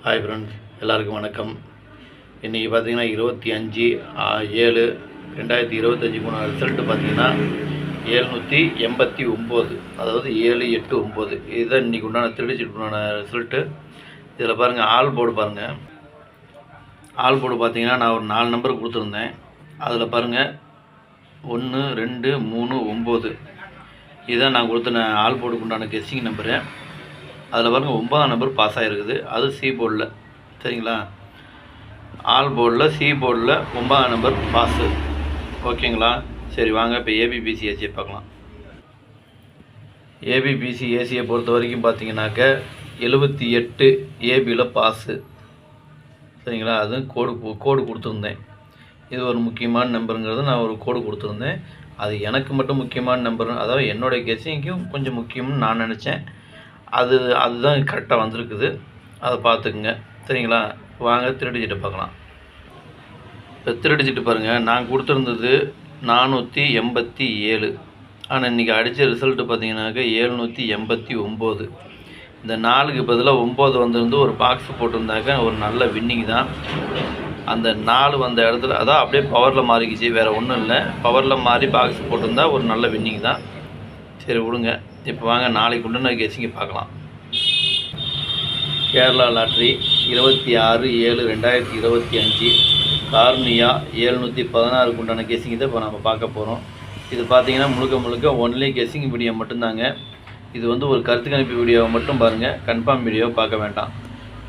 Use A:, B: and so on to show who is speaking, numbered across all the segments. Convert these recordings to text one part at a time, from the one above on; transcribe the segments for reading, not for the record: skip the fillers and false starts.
A: Hi friends, எல்லாருக்கும் வணக்கம். இன்றைக்கி பார்த்தீங்கன்னா 25/7/2025 ரிசல்ட்டு பார்த்தீங்கன்னா 789, அதாவது 789. இதுதான் இன்றைக்கி உண்டான திருடிச்சிட்டுண்டான ரிசல்ட்டு. இதில் பாருங்கள், ஆல் போர்டு பாருங்கள். ஆல் போர்டு பார்த்தீங்கன்னா நான் ஒரு 4 நம்பர் கொடுத்துருந்தேன். அதில் பாருங்கள் 1 2 3 9. இதுதான் நான் கொடுத்த ஆல் போர்டுக்கு உண்டான கெஸ்ஸிங் நம்பரு. அதில் பாருங்கள் 9ஆம் நம்பர் பாஸ் ஆகிருக்குது. அது சி போர்டில், சரிங்களா? ஆல் போர்டில் சி போர்டில் 9ஆம் நம்பர் பாஸு, ஓகேங்களா? சரி வாங்க, இப்போ ஏபிபிசி ஏசியை பார்க்கலாம். ஏபிபிசி ஏசியை பொறுத்த வரைக்கும் பார்த்தீங்கன்னாக்க 78 ஏபியில் பாஸு, சரிங்களா? அது கோடு கொடுத்துருந்தேன். இது ஒரு முக்கியமான நம்பருங்கிறது நான் ஒரு கோடு கொடுத்துருந்தேன். அது எனக்கு மட்டும் முக்கியமான நம்பர், அதாவது என்னுடைய கெஸ்ஸிங்க்கும் கொஞ்சம் முக்கியம்னு நான் நினச்சேன். அதுதான் கரெக்டாக வந்திருக்குது. அதை பார்த்துக்குங்க, சரிங்களா? வாங்க திருடிச்சிட்டு பார்க்கலாம். இப்போ திருடிச்சிட்டு பாருங்கள், நான் கொடுத்துருந்தது 487. ஆனால் இன்றைக்கி அடித்த ரிசல்ட்டு பார்த்தீங்கன்னாக்கா 789. இந்த 4க்கு பதிலாக 9 வந்திருந்து ஒரு பாக்ஸ் போட்டிருந்தாக்க ஒரு நல்ல வின்னிங் தான். அந்த 4 வந்த இடத்துல அதான் அப்படியே பவரில் மாறிக்கிச்சு, வேறு ஒன்றும் இல்லை. பவரில் மாறி பாக்ஸ் போட்டிருந்தா ஒரு நல்ல வின்னிங் தான். சரி விடுங்க. இப்போ வாங்க நாளைக்கு உண்டான கெஸ்ஸிங்கை பார்க்கலாம். கேரளா லாட்ரி 26/7/2025 கார்னியா 716 உண்டான கெஸ்ஸிங் தான் இப்போ நம்ம பார்க்க போகிறோம். இது பார்த்தீங்கன்னா முழுக்க ஒன்லி கெஸ்ஸிங் வீடியோ மட்டும்தாங்க. இது ஒரு கருத்து கணிப்பு வீடியோவை மட்டும் பாருங்கள், கன்ஃபார்ம் வீடியோவை பார்க்க வேண்டாம்.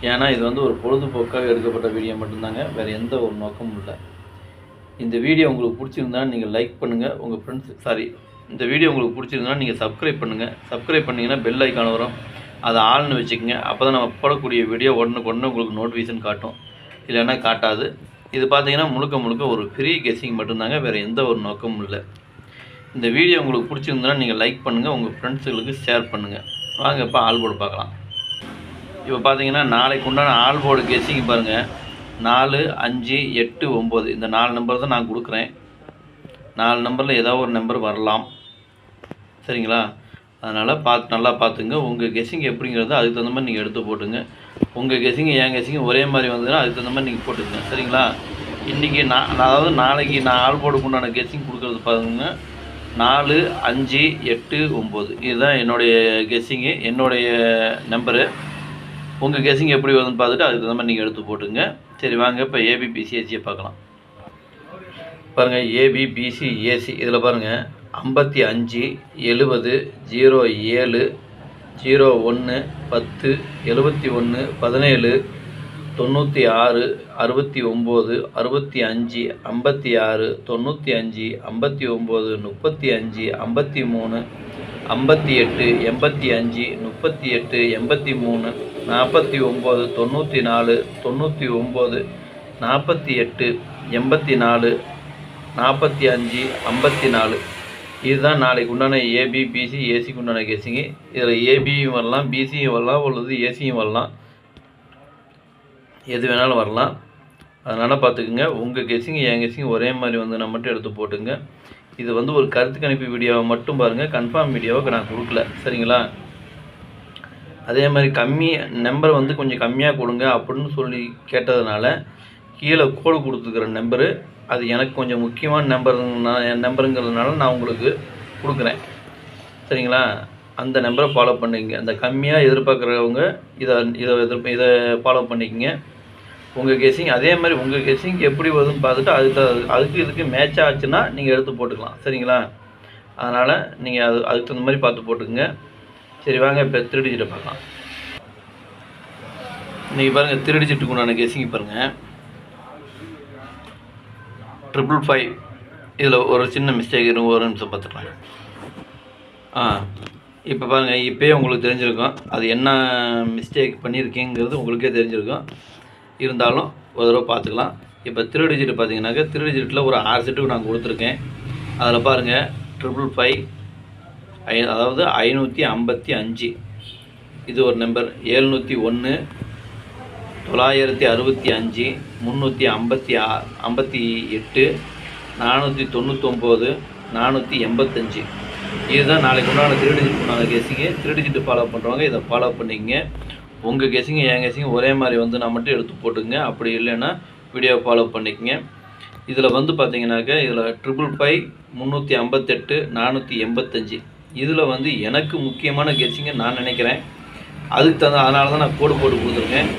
A: ஏன்னா இது ஒரு பொழுதுபோக்காக எடுக்கப்பட்ட வீடியோ மட்டும்தாங்க, வேறு எந்த ஒரு நோக்கமும் இல்லை. இந்த வீடியோ உங்களுக்கு பிடிச்சிருந்தா நீங்கள் லைக் பண்ணுங்கள். உங்கள் ஃப்ரெண்ட்ஸ் இந்த வீடியோ உங்களுக்கு பிடிச்சிருந்தா நீங்கள் சப்ஸ்கிரைப் பண்ணுங்கள். சப்ஸ்கிரைப் பண்ணிங்கன்னா பெல் ஐக்கான் வரும், அதை ஆள்னு வச்சுக்கோங்க. அப்போ தான் நம்ம போடக்கூடிய வீடியோ உடனுக்குடனே உங்களுக்கு நோட்டிஃபிகேஷன் காட்டும், இல்லைன்னா காட்டாது. இது பார்த்தீங்கன்னா முழுக்க ஒரு ஃப்ரீ கெஸ்ஸிங் மட்டும்தாங்க, வேறு எந்த ஒரு நோக்கமும் இல்லை. இந்த வீடியோ உங்களுக்கு பிடிச்சிருந்தா நீங்கள் லைக் பண்ணுங்கள், உங்கள் ஃப்ரெண்ட்ஸுகளுக்கு ஷேர் பண்ணுங்கள். வாங்க இப்போ ஆல் போர்டு பார்க்கலாம். இப்போ பார்த்தீங்கன்னா நாளைக்கு உண்டான ஆல் போர்டு கெஸ்ஸிங் பாருங்கள். 4 5 8 9 இந்த 4 நம்பர் தான் நான் கொடுக்குறேன். 4 நம்பரில் ஏதாவது ஒரு நம்பர் வரலாம், சரிங்களா? அதனால் நல்லா பார்த்துங்க. உங்கள் கெஸ்ஸிங் எப்படிங்கிறது அதுக்கு தகுந்த மாதிரி நீங்கள் எடுத்து போட்டுங்க. உங்கள் கெஸ்ஸிங் என் கெஸ்ஸிங் ஒரே மாதிரி வந்ததுன்னா அதுக்கு தகுந்த மாதிரி நீங்கள் போட்டுக்கங்க, சரிங்களா? இன்றைக்கி நாளைக்கு நான் ஆல் போர்டுக்கு உண்டான கெஸ்ஸிங் கொடுக்குறது பாருங்க. 4 5 8 9 இதுதான் என்னுடைய கெஸ்ஸிங்கு, என்னுடைய நம்பரு. உங்கள் கெஸ்ஸிங் எப்படி வருதுன்னு பார்த்துட்டு அதுக்கு தகுந்த மாதிரி நீங்கள் எடுத்து போட்டுங்க. சரி வாங்க இப்போ ஏபிபிசி ஏசியை பார்க்கலாம். பாருங்கள், ஏபிபிசி ஏசி இதில் பாருங்கள் 55 70 07 01 10 71 17 96 69 65 56 95 59 35 53 58 85 38 83 49 94 99 48 84 45 54. இதுதான் நாளைக்கு உண்டான ஏபிபிசி ஏசிக்கு உண்டான கெஸ்ஸிங்கு. இதில் ஏபியும் வரலாம், பிசியும் வரலாம், அல்லது ஏசியும் வரலாம், எது வேணாலும் வரலாம். அதனால் பார்த்துக்குங்க. உங்கள் கெஸ்ஸிங் என் கெஸ்ஸிங் ஒரே மாதிரி நான் மட்டும் எடுத்து போட்டுங்க. இது ஒரு கருத்து கணிப்பு வீடியோவை மட்டும் பாருங்கள், கன்ஃபார்ம் வீடியோவை நான் கொடுக்கல, சரிங்களா? அதே மாதிரி நம்பர் கொஞ்சம் கம்மியாக கொடுங்க அப்படின்னு சொல்லி கேட்டதுனால கீழே கோடு கொடுத்துருக்குற நம்பரு அது எனக்கு கொஞ்சம் முக்கியமான நம்பருங்கிறதுனால நான் உங்களுக்கு கொடுக்குறேன், சரிங்களா? அந்த நம்பரை ஃபாலோ பண்ணிக்கங்க. அந்த கம்மியாக எதிர்பார்க்குறவங்க இதை ஃபாலோ பண்ணிக்கங்க. உங்கள் கெஸ்ஸிங் அதே மாதிரி உங்கள் கெஸ்ஸிங் எப்படி வருதுன்னு பார்த்துட்டு அதுக்கு இதுக்கு மேட்ச் ஆச்சுன்னா நீங்கள் எடுத்து போட்டுக்கலாம், சரிங்களா? அதனால் நீங்கள் அதுக்கு தகுந்த மாதிரி பார்த்து போட்டுக்குங்க. சரி வாங்க இப்போ திருடிச்சிட்டு பார்க்கலாம். இன்றைக்கி பாருங்கள், திருடிச்சிட்டுக்கு உண்டான கெஸ்ஸிங் பாருங்கள். 555 இதில் ஒரு சின்ன மிஸ்டேக் இருக்கும், ஒரு நிமிஷம் பார்த்துக்கலாம். இப்போ பாருங்கள், இப்போயே உங்களுக்கு தெரிஞ்சிருக்கும் அது என்ன மிஸ்டேக் பண்ணியிருக்கேங்கிறது உங்களுக்கே தெரிஞ்சிருக்கும். இருந்தாலும் ஒரு தடவை பார்த்துக்கலாம். இப்போ திருடிச்சிட்டு பார்த்தீங்கன்னாக்கா திருடிச்சிட்டில் ஒரு 6 செட்டுக்கு நான் கொடுத்துருக்கேன். அதில் பாருங்கள் 555 அதாவது 555 இது ஒரு நம்பர். 701 965 358 499 485 இதுதான் நாளைக்கு உண்டான திருடிச்சிட்டு கெஸ்ஸிங்கு. திருடிச்சிட்டு ஃபாலோ பண்ணுறவங்க இதை ஃபாலோ பண்ணிக்கங்க. உங்கள் கெஸ்ஸிங்கும் என் கெஸ்ஸிங்கும் ஒரே மாதிரி வந்து நான் மட்டும் எடுத்து போட்டுக்கங்க. அப்படி இல்லைன்னா வீடியோவை ஃபாலோ பண்ணிக்கங்க. இதில் வந்து பார்த்தீங்கன்னாக்க இதில் 555 358 485 இதில் வந்து எனக்கு முக்கியமான கெஸ்ஸிங்கை நான் நினைக்கிறேன். அதனால தான் நான் கோடு போட்டு கொடுத்துருக்கேன்.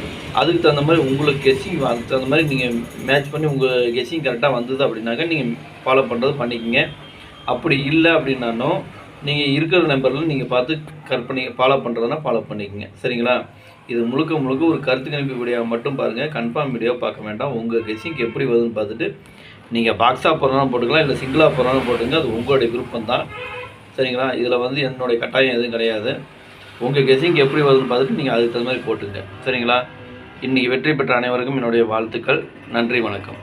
A: அதுக்கு தகுந்த மாதிரி உங்களுக்கு கெஸ்ஸிங் அதுக்கு தகுந்த மாதிரி நீங்கள் மேட்ச் பண்ணி உங்கள் கெஸ்ஸிங் கரெக்டாக வந்தது அப்படின்னாக்கா நீங்கள் ஃபாலோ பண்ணுறது பண்ணிக்கோங்க. அப்படி இல்லை அப்படின்னாலும் நீங்கள் இருக்கிற நம்பரில் நீங்கள் பார்த்து ஃபாலோ பண்ணுறதுனா ஃபாலோ பண்ணிக்கோங்க. சரிங்களா? இது முழுக்க முழுக்க ஒரு கருத்து கணிப்பு வீடியோவை மட்டும் பாருங்கள். கன்ஃபார்ம் வீடியோ பார்க்க வேண்டாம். உங்கள் கெஸ்ஸிங் எப்படி வருதுன்னு பார்த்துட்டு நீங்கள் பாக்ஸாக போடுறனாலும் போட்டுக்கலாம், இல்லை சிங்கிளாக போடுறனாலும் போட்டுங்க. அது உங்களுடைய விருப்பம் தான். சரிங்களா? இதில் வந்து என்னுடைய கட்டாயம் எதுவும் கிடையாது. உங்கள் கெஸ்ஸிங் எப்படி வருதுன்னு பார்த்துட்டு நீங்கள் அதுக்கு தகுந்த மாதிரி போட்டுங்க. சரிங்களா? இன்றைக்கி வெற்றி பெற்ற அனைவருக்கும் என்னுடைய வாழ்த்துக்கள். நன்றி, வணக்கம்.